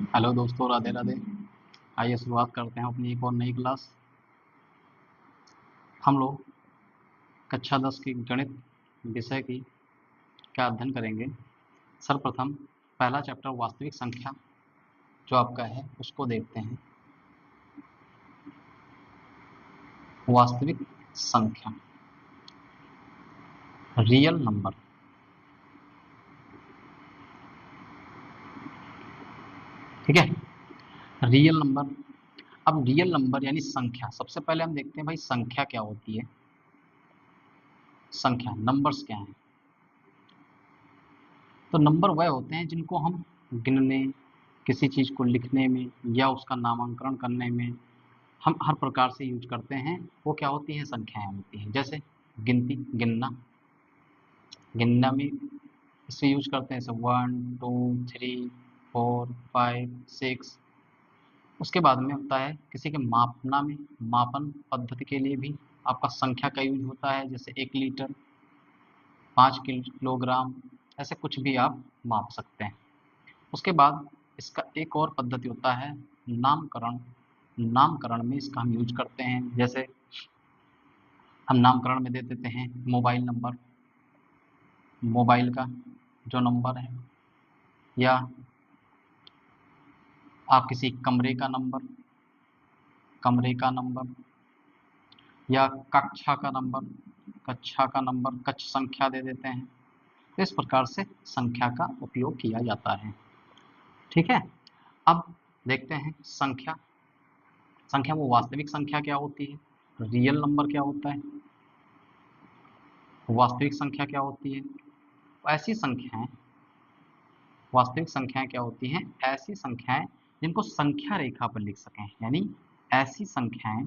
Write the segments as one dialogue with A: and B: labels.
A: Hello दोस्तों, राधे राधे। आइए शुरुआत करते हैं अपनी एक और नई क्लास। हम लोग कक्षा 10 की गणित विषय की क्या अध्ययन करेंगे। सर्वप्रथम पहला चैप्टर वास्तविक संख्या जो आपका है उसको देखते हैं। वास्तविक संख्या, रियल नंबर। ठीक है, रियल नंबर। अब रियल नंबर यानी संख्या, सबसे पहले हम देखते हैं भाई संख्या क्या होती है। संख्या, नंबर्स क्या हैं। तो नंबर वह होते हैं जिनको हम गिनने, किसी चीज़ को लिखने में या उसका नामकरण करने में हम हर प्रकार से यूज करते हैं। वो क्या होती हैं, संख्याएं होती हैं। जैसे गिनती, गिनना, गिनना में इसे यूज करते हैं, जैसे 1 2 3 4 5 6। उसके बाद में होता है किसी के मापना में, मापन पद्धति के लिए भी आपका संख्या का यूज होता है। जैसे 1 लीटर, 5 किलोग्राम, ऐसे कुछ भी आप माप सकते हैं। उसके बाद इसका एक और पद्धति होता है नामकरण। नामकरण में इसका हम यूज करते हैं। जैसे हम नामकरण में दे देते हैं मोबाइल नंबर, मोबाइल का जो नंबर है, या आप किसी कमरे का नंबर, कमरे का नंबर, या कक्षा का नंबर, कक्षा का नंबर, कक्ष संख्या दे देते हैं। इस प्रकार से संख्या का उपयोग किया जाता है। ठीक है, अब देखते हैं संख्या। संख्या वो वास्तविक संख्या क्या होती है, रियल नंबर क्या होता है, वास्तविक संख्या क्या होती है। ऐसी संख्याएं, वास्तविक संख्याएं क्या होती हैं, ऐसी संख्याएं जिनको संख्या रेखा पर लिख सकें। यानी ऐसी संख्याएं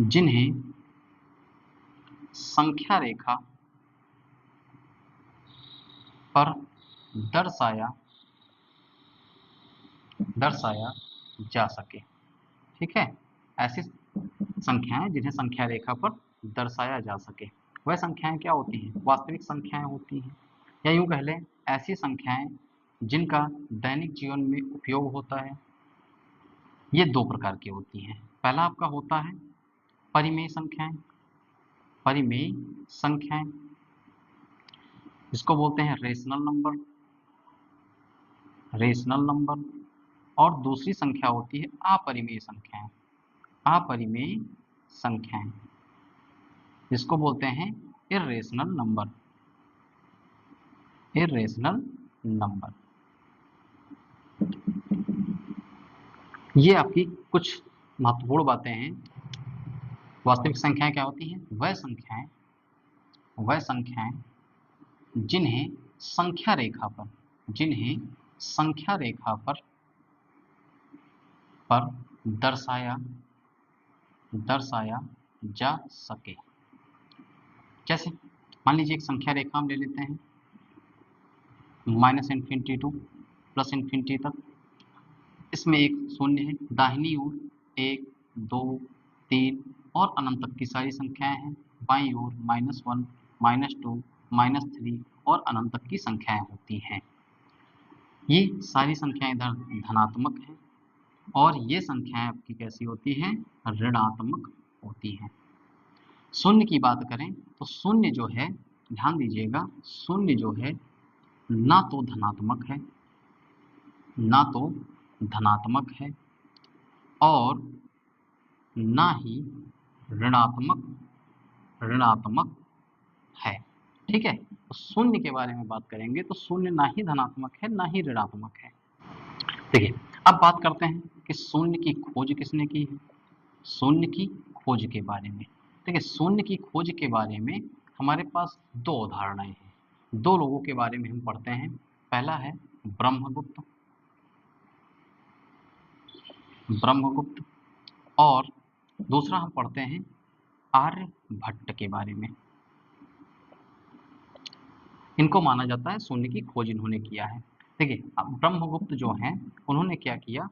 A: जिन्हें संख्या रेखा पर दर्शाया दर्शाया जा सके। ठीक है, ऐसी संख्याएं जिन्हें संख्या रेखा पर दर्शाया जा सके, वह संख्याएं क्या होती हैं, वास्तविक संख्याएं होती हैं। या यूं कह लें, ऐसी संख्याएं जिनका दैनिक जीवन में उपयोग होता है। ये दो प्रकार की होती हैं। पहला आपका होता है परिमेय संख्याएं। परिमेय संख्याएं इसको बोलते हैं रेशनल नंबर, रेशनल नंबर। और दूसरी संख्या होती है अपरिमेय संख्याएं, अपरिमेय संख्याएं जिसको बोलते हैं इर्रेशनल नंबर, इर्रेशनल नंबर। ये आपकी कुछ महत्वपूर्ण बातें हैं। वास्तविक संख्याएं क्या होती हैं, वह संख्याएं जिन्हें संख्या रेखा पर, जिन्हें संख्या रेखा पर दर्शाया जा सके। जैसे मान लीजिए एक संख्या रेखा हम ले लेते हैं, -इन्फिनिटी टू +इन्फिनिटी तक। इसमें एक शून्य है, दाहिनी ओर 1 2 3 और अनंत तक की सारी संख्याएं हैं। बाईं ओर -1 -2 -3 और अनंत तक की संख्याएं होती हैं। ये सारी संख्याएं इधर धनात्मक हैं और ये संख्याएं आपकी कैसी होती हैं, ऋणात्मक होती हैं। शून्य की बात करें तो शून्य जो है, ध्यान दीजिएगा, शून्य जो है ना तो धनात्मक है, ना तो धनात्मक है और ना ही ऋणात्मक ऋणात्मक है। ठीक है, तो शून्य के बारे में बात करेंगे तो शून्य ना ही धनात्मक है ना ही ऋणात्मक है। देखिए, अब बात करते हैं कि शून्य की खोज किसने की है। शून्य की खोज के बारे में देखिए, शून्य की खोज के बारे में हमारे पास दो उदाहरणाएं हैं। दो लोगों के बारे में हम पढ़ते हैं। पहला है ब्रह्मगुप्त, ब्रह्मगुप्त, और दूसरा हम पढ़ते हैं आर्यभट्ट के बारे में। इनको माना जाता है शून्य की खोज इन्होंने किया है। देखिए, अब ब्रह्मगुप्त जो हैं उन्होंने क्या किया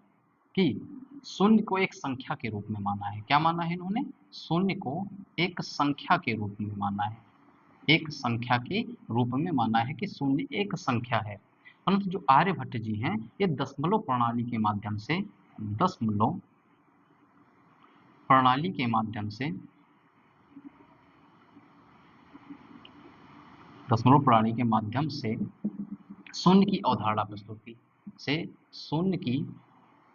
A: कि शून्य को एक संख्या के रूप में माना है। क्या माना है इन्होंने, शून्य को एक संख्या के रूप में माना है। एक संख्या के रूप में माना है कि शून्य एक संख्या है। परंतु जो आर्यभट्ट जी हैं ये दशमलव प्रणाली के माध्यम से दशमलव प्रणाली के माध्यम से दशमलव प्रणाली के माध्यम से शून्य की अवधारणा प्रस्तुति से शून्य की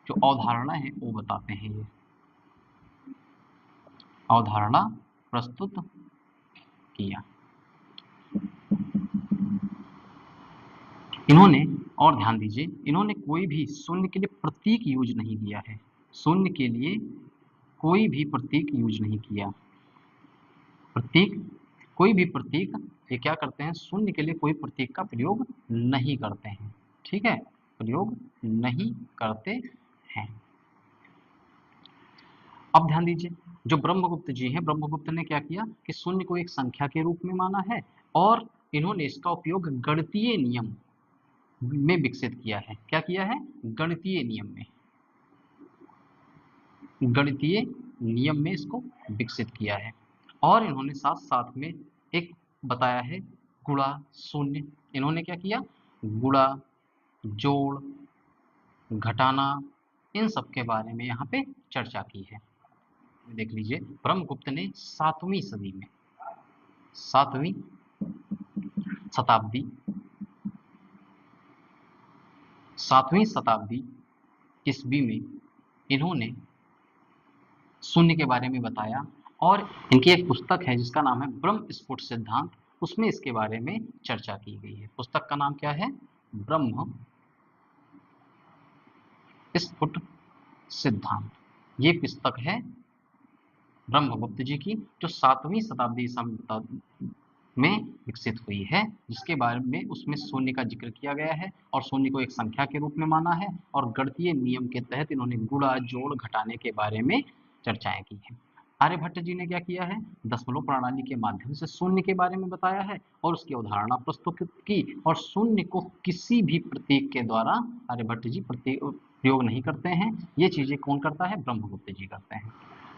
A: जो अवधारणा है वो बताते हैं। ये अवधारणा प्रस्तुत किया इन्होंने। और ध्यान दीजिए, इन्होंने कोई भी शून्य के लिए प्रतीक यूज नहीं किया है। शून्य के लिए कोई भी प्रतीक यूज नहीं किया। प्रतीक, कोई भी प्रतीक ये क्या करते हैं, शून्य के लिए कोई प्रतीक का प्रयोग नहीं करते हैं। ठीक है, प्रयोग नहीं करते हैं। अब ध्यान दीजिए, जो ब्रह्मगुप्त जी हैं, ब्रह्मगुप्त ने क्या किया कि शून्य को एक संख्या के रूप में माना है और इन्होंने इसका उपयोग गणितीय नियम में विकसित किया है। क्या किया है, गणितीय नियम में, गणितीय नियम में इसको विकसित किया है। और इन्होंने साथ साथ में एक बताया है गुणा शून्य। इन्होंने क्या किया, गुणा, जोड़, घटाना, इन सब के बारे में यहाँ पे चर्चा की है। देख लीजिए, ब्रह्मगुप्त ने 7वीं सदी में, 7वीं शताब्दी, 7वीं शताब्दी ईस्वी में इन्होंने शून्य के बारे में बताया। और इनकी एक पुस्तक है जिसका नाम है ब्रह्म स्फुट सिद्धांत, उसमें इसके बारे में चर्चा की गई है। पुस्तक का नाम क्या है, ब्रह्म स्फुट सिद्धांत। ये पुस्तक है ब्रह्मगुप्त जी की, जो 7वीं शताब्दी ईसा में विकसित हुई है, जिसके बारे में उसमें शून्य का जिक्र किया गया है और शून्य को एक संख्या के रूप में माना है और गणितीय नियम के तहत इन्होंने गुणा, जोड़, घटाने के बारे में चर्चाएं की है। आर्यभट्ट जी ने क्या किया है, दशमलव प्रणाली के माध्यम से शून्य के बारे में बताया है और उसकी अवधारणा प्रस्तुत की। और शून्य को किसी भी प्रतीक के द्वारा आर्यभट्ट जी प्रयोग नहीं करते हैं। ये चीजें कौन करता है, ब्रह्मगुप्त जी करते हैं।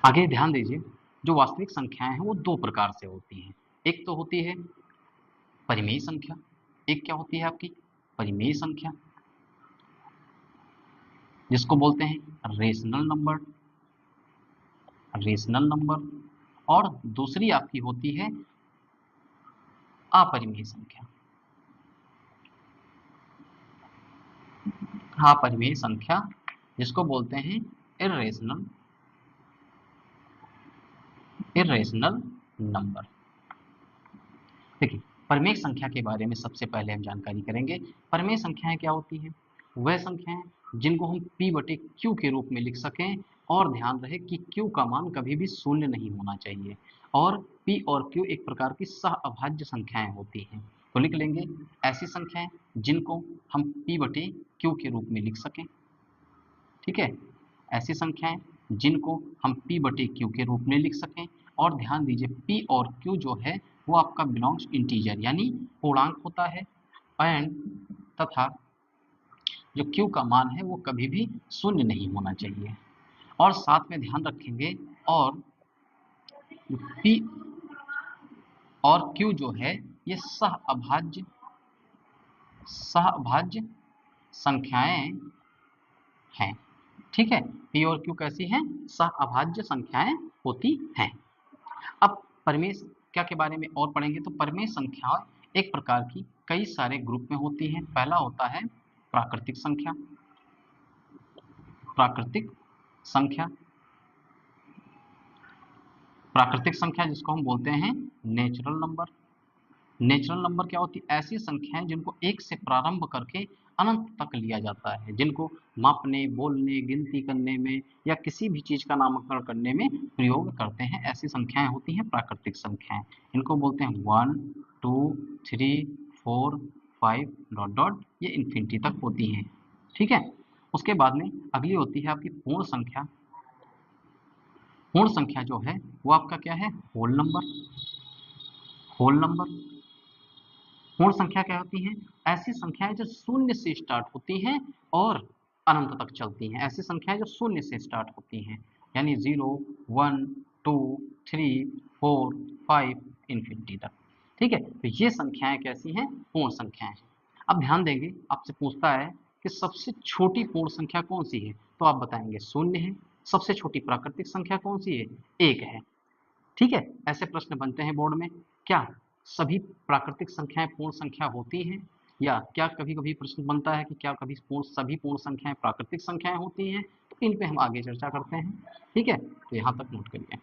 A: आगे ध्यान दीजिए, जो वास्तविक संख्याएं हैं वो दो प्रकार से होती हैं। एक तो होती है परिमेय संख्या, एक क्या होती है आपकी, परिमेय संख्या, जिसको बोलते हैं रेशनल नंबर, रेशनल नंबर। और दूसरी आपकी होती है अपरिमेय संख्या, अपरिमेय संख्या, जिसको बोलते हैं इर्रेशनल, इर्रेशनल नंबर। देखिए, परिमेय संख्या के बारे में सबसे पहले हम जानकारी करेंगे। परिमेय संख्याएं क्या होती हैं, वह संख्याएं जिनको हम p बटे q के रूप में लिख सकें। और ध्यान रहे कि q का मान कभी भी शून्य नहीं होना चाहिए। और p और q एक प्रकार की सहअभाज्य संख्याएं होती हैं। तो लिख लेंगे ऐसी संख्याएं जिनको हम p बटे q के रूप में लिख सकें। ठीक है, ऐसी संख्याएं जिनको हम p बटे q के रूप में लिख सकें। और ध्यान दीजिए, p और q जो है वो आपका बिलोंग्स इंटीजर यानी पूर्णांक होता है। एंड तथा जो q का मान है वो कभी भी शून्य नहीं होना चाहिए। और साथ में ध्यान रखेंगे, और p और q जो है ये सहअभाज्य संख्याएं हैं। ठीक है, p और q कैसी हैं, सहअभाज्य संख्याएं होती हैं। अब परिमेय संख्या के बारे में और पढ़ेंगे। तो परिमेय संख्या एक प्रकार की कई सारे ग्रुप में होती हैं। पहला होता है प्राकृतिक संख्या, प्राकृतिक संख्या, प्राकृतिक संख्या जिसको हम बोलते हैं नेचुरल नंबर। नेचुरल नंबर क्या होती है, ऐसी संख्याएं जिनको एक से प्रारंभ करके अनंत तक लिया जाता है, जिनको मापने, बोलने, गिनती करने में या किसी भी चीज का नामकरण करने में प्रयोग करते हैं। ऐसी संख्याएं होती हैं प्राकृतिक संख्याएं। इनको बोलते हैं 1 2 3 4 5 डॉट डॉट, ये इन्फिनिटी तक होती हैं। ठीक है, उसके बाद में अगली होती है आपकी पूर्ण संख्या। पूर्ण संख्या जो है वो आपका क्या है, होल नंबर, होल नंबर। पूर्ण संख्या क्या होती हैं, ऐसी संख्याएं जो शून्य से स्टार्ट होती हैं और अनंत तक चलती हैं। ऐसी संख्याएं जो शून्य से स्टार्ट होती हैं, यानी 0 1 2 3 4 5 इन्फिनिटी तक। ठीक है, तो ये संख्याएं कैसी हैं, पूर्ण संख्याएं हैं। अब ध्यान देंगे, आपसे पूछता है कि सबसे छोटी पूर्ण संख्या कौन सी है, तो आप बताएंगे शून्य है। सबसे छोटी प्राकृतिक संख्या कौन सी है, एक है। ठीक है, ऐसे प्रश्न बनते हैं बोर्ड में। क्या सभी प्राकृतिक संख्याएं पूर्ण संख्या होती हैं, या क्या कभी कभी प्रश्न बनता है कि क्या कभी सभी पूर्ण संख्याएं प्राकृतिक संख्याएं होती हैं, तो इन पे हम आगे चर्चा करते हैं। ठीक है, तो यहाँ तक नोट करिए।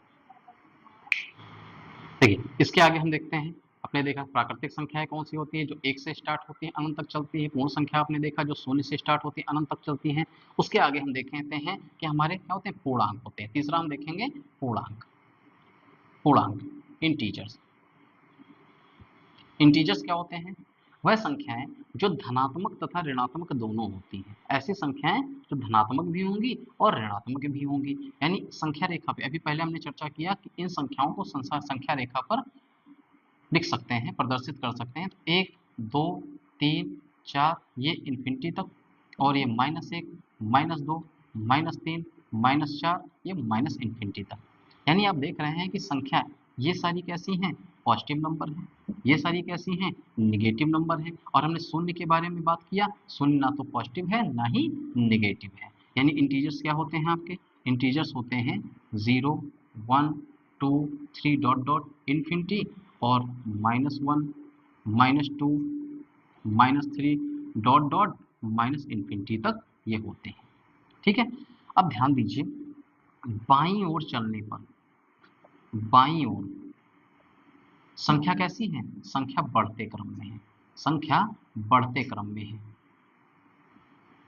A: देखिए, इसके आगे हम देखते हैं, आपने देखा प्राकृतिक संख्याएं कौन सी होती है, जो एक से स्टार्ट होती है अनंत तक चलती है। पूर्ण संख्या आपने देखा जो शून्य से स्टार्ट होती है अनंत तक चलती है। उसके आगे हम देखेंगे हैं कि हमारे क्या होते हैं, पूर्णांक होते हैं। तीसरा हम देखेंगे पूर्णांक। पूर्णांक इंटीजर्स। इंटीजर्स क्या होते हैं, वह संख्याएं जो धनात्मक तथा ऋणात्मक दोनों होती हैं। ऐसी संख्याएं जो धनात्मक भी होंगी और ऋणात्मक भी होंगी। यानी संख्या रेखा पे अभी पहले हमने चर्चा किया कि इन संख्याओं को संख्या रेखा पर लिख सकते हैं, प्रदर्शित कर सकते हैं। तो 1 2 3 4 ये इन्फिनिटी तक, और ये -1 -2 -3 -4 ये माइनस इन्फिनिटी तक। यानी आप देख रहे हैं कि संख्या ये सारी कैसी हैं, पॉजिटिव नंबर है, ये सारी कैसी हैं, निगेटिव नंबर है। और हमने शून्य के बारे में बात किया, शून्य ना तो पॉजिटिव है ना ही निगेटिव है। यानी इंटीजर्स क्या होते हैं आपके, इंटीजर्स होते हैं 0 1 2 3 डॉट डॉट इन्फिनिटी, और -1 -2 -3 डॉट डॉट माइनस इन्फिनिटी तक ये होते हैं। ठीक है, अब ध्यान दीजिए, बाईं ओर चलने पर, बाईं ओर संख्या कैसी है, संख्या बढ़ते क्रम में है। संख्या बढ़ते क्रम में है,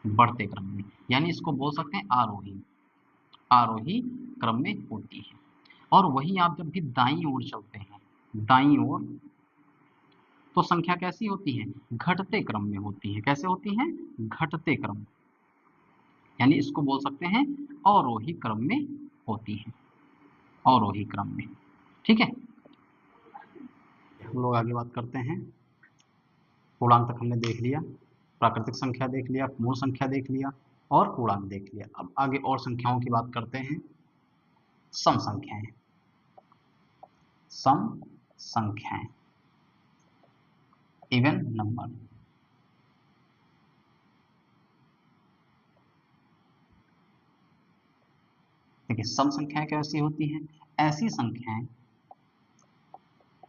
A: बढ़ते क्रम में, यानी इसको बोल सकते हैं आरोही, आरोही क्रम में होती है। और वही आप जब भी दाईं ओर चलते हैं, दाईं ओर, तो संख्या कैसी होती है, घटते क्रम में होती है। कैसे होती है, घटते क्रम, यानी इसको बोल सकते हैं अवरोही क्रम में होती है, अवरोही क्रम में। ठीक है, हम लोग आगे बात करते हैं। पूर्णांक तक हमने देख लिया, प्राकृतिक संख्या देख लिया, मूल संख्या देख लिया, और पूर्णांक देख लिया। अब आगे और संख्याओं की बात करते हैं। सम संख्याएं, सम संख्याएं, इवन नंबर। देखिए, सम संख्याएं कैसी होती हैं, ऐसी संख्याएं,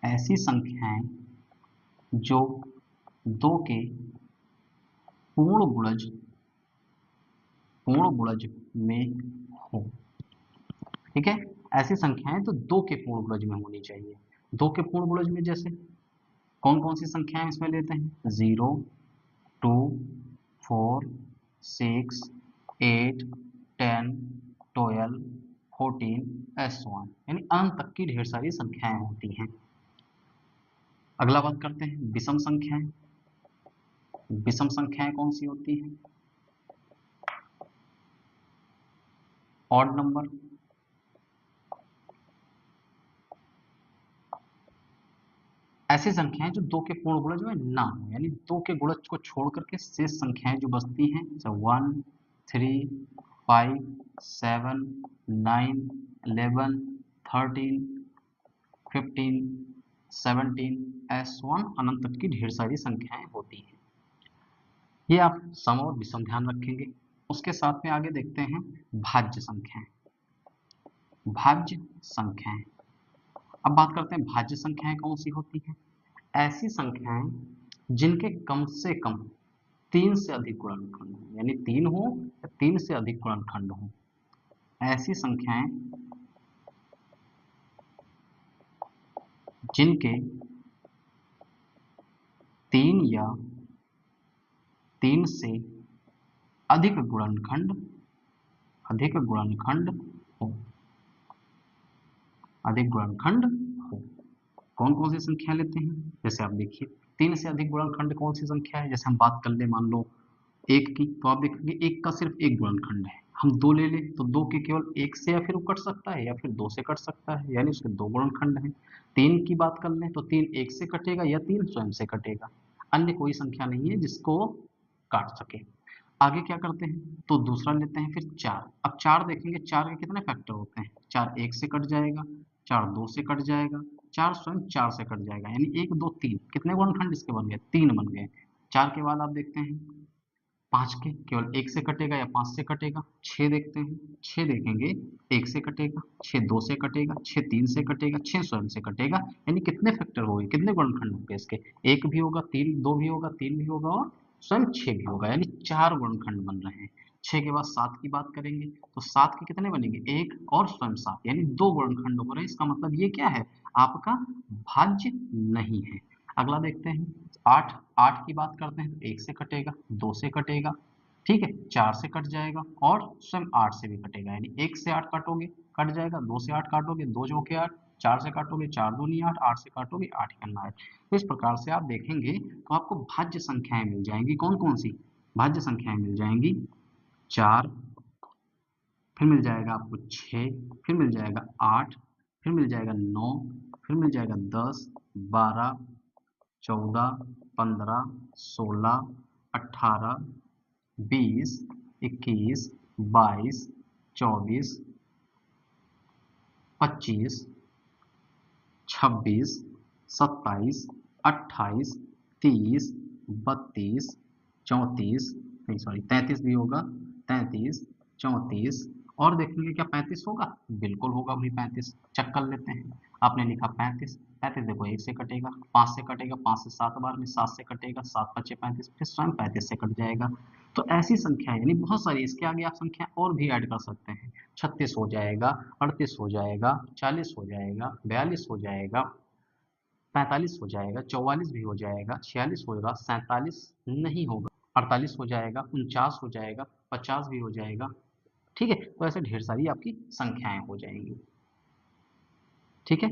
A: ऐसी संख्याएं जो दो के पूर्ण गुणज, पूर्ण गुणज में हो। ठीक है, ऐसी संख्याएं तो दो के पूर्ण गुणज में होनी चाहिए। दो के पूर्ण गुणज में जैसे कौन कौन सी संख्याएं इसमें लेते हैं, 0 2 4 6 8 10 12 14 S1, यानी अनंत तक की ढेर सारी संख्याएं होती हैं। अगला बात करते हैं विषम संख्याएं। विषम संख्याएं कौन सी होती हैं, ऑड नंबर। ऐसी संख्याएं जो दो के पूर्ण गुणज में ना हो, यानी दो के गुणज को छोड़ करके शेष संख्याएं जो बचती हैं, जैसे 1 3 5 7 9 11 13 15 17 S1 अनंत तक की ढेर सारी संख्याएं होती हैं। ये आप सम और विषम ध्यान रखेंगे। उसके साथ में आगे देखते हैं भाज्य संख्याएं, भाज्य संख्याएं। अब बात करते हैं भाज्य संख्याएं कौन सी होती हैं, ऐसी संख्याएं जिनके कम से कम 3 से अधिक गुणनखंड हो, यानी 3 हो या 3 से अधिक गुणनखंड हो। ऐसी संख्याएं जिनके 3 या 3 से अधिक गुणनखंड, अधिक गुणनखंड हो, अधिक गुणनखंड हो। कौन कौन सी संख्या लेते हैं, जैसे आप देखिए 3 से अधिक गुणनखंड कौन सी संख्या है, जैसे हम बात कर ले मान लो 1 की, तो आप देखेंगे 1 का सिर्फ एक गुणनखंड है। हम 2 ले लें तो 2 के केवल 1 से या फिर वो कट सकता है या फिर 2 से कट सकता है, यानी उसके 2 गुणनखंड हैं। 3 की बात कर लें तो 3 1 से कटेगा या 3 स्वयं से कटेगा, अन्य कोई संख्या नहीं है जिसको काट सके। आगे क्या करते हैं, तो दूसरा लेते हैं फिर 4। अब 4 देखेंगे, 4 के कितने फैक्टर होते हैं, 4 1 से कट जाएगा, 4 2 से कट जाएगा, 4 स्वयं 4 से कट जाएगा, यानी 1 2 3 कितने गुणनखंड इसके बन गए, 3 बन गए। 4 के बाद आप देखते हैं 5 के केवल 1 से कटेगा या 5 से कटेगा। 6 देखते हैं, 6 देखेंगे 1 से कटेगा, 6 2 से कटेगा, 6 3 से कटेगा, 6 स्वयं से कटेगा। यानी कितने फैक्टर हो गए, कितने गुणनखंड होंगे इसके, 1 भी होगा, 3 2 भी होगा, 3 भी होगा और स्वयं 6 भी होगा, यानी 4 गुणनखंड बन रहे हैं। 6 के बाद 7 की बात करेंगे तो 7 के कितने बनेंगे, 1 और स्वयं 7, यानी 2 गुणनखंड हो रहे हैं। इसका मतलब ये क्या है, आपका भाज्य नहीं है। अगला देखते हैं 8, 8 की बात करते हैं तो 1 से कटेगा, 2 से कटेगा, ठीक है, 4 से कट जाएगा और स्वयं 8 से भी कटेगा। यानी 1 से 8 काटोगे कट जाएगा, 2 से 8 काटोगे 2 चौके 8, 4 से काटोगे 4 दूनी 8, 8 से काटोगे 8 एकम 8। तो इस प्रकार से आप देखेंगे तो आपको भाज्य संख्याएं मिल जाएंगी। कौन कौन सी भाज्य संख्याएं मिल जाएंगी, 4, फिर मिल जाएगा आपको 6, फिर मिल जाएगा 8, फिर मिल जाएगा 9, फिर मिल जाएगा 10, 12, 14, 15, 16, 18, 20, 21, 22, 24, 25, 26, 27, 28, 30, 32, 34, नहीं सॉरी 33 भी होगा, 33, 34 और देखेंगे क्या 35 होगा, बिल्कुल होगा भाई 35। चेक कर लेते हैं, आपने लिखा 35, 35 देखो 1 से कटेगा, 5 से कटेगा, 5 से 7 बार में, 7 से कटेगा, 7 5 35, फिर स्वयं 35 से कट जाएगा। तो ऐसी संख्या यानी बहुत सारी, इसके आगे आप संख्या और भी ऐड कर सकते हैं। 36 हो जाएगा, 38 हो जाएगा, 40 हो जाएगा, 42 हो जाएगा, 45 हो जाएगा, 44 भी हो जाएगा, 46 होगा, 47 नहीं होगा, 48 हो जाएगा, 49 हो जाएगा, 50 भी हो जाएगा। ठीक है, तो ऐसे ढेर सारी आपकी संख्याएं हो जाएंगी। ठीक है।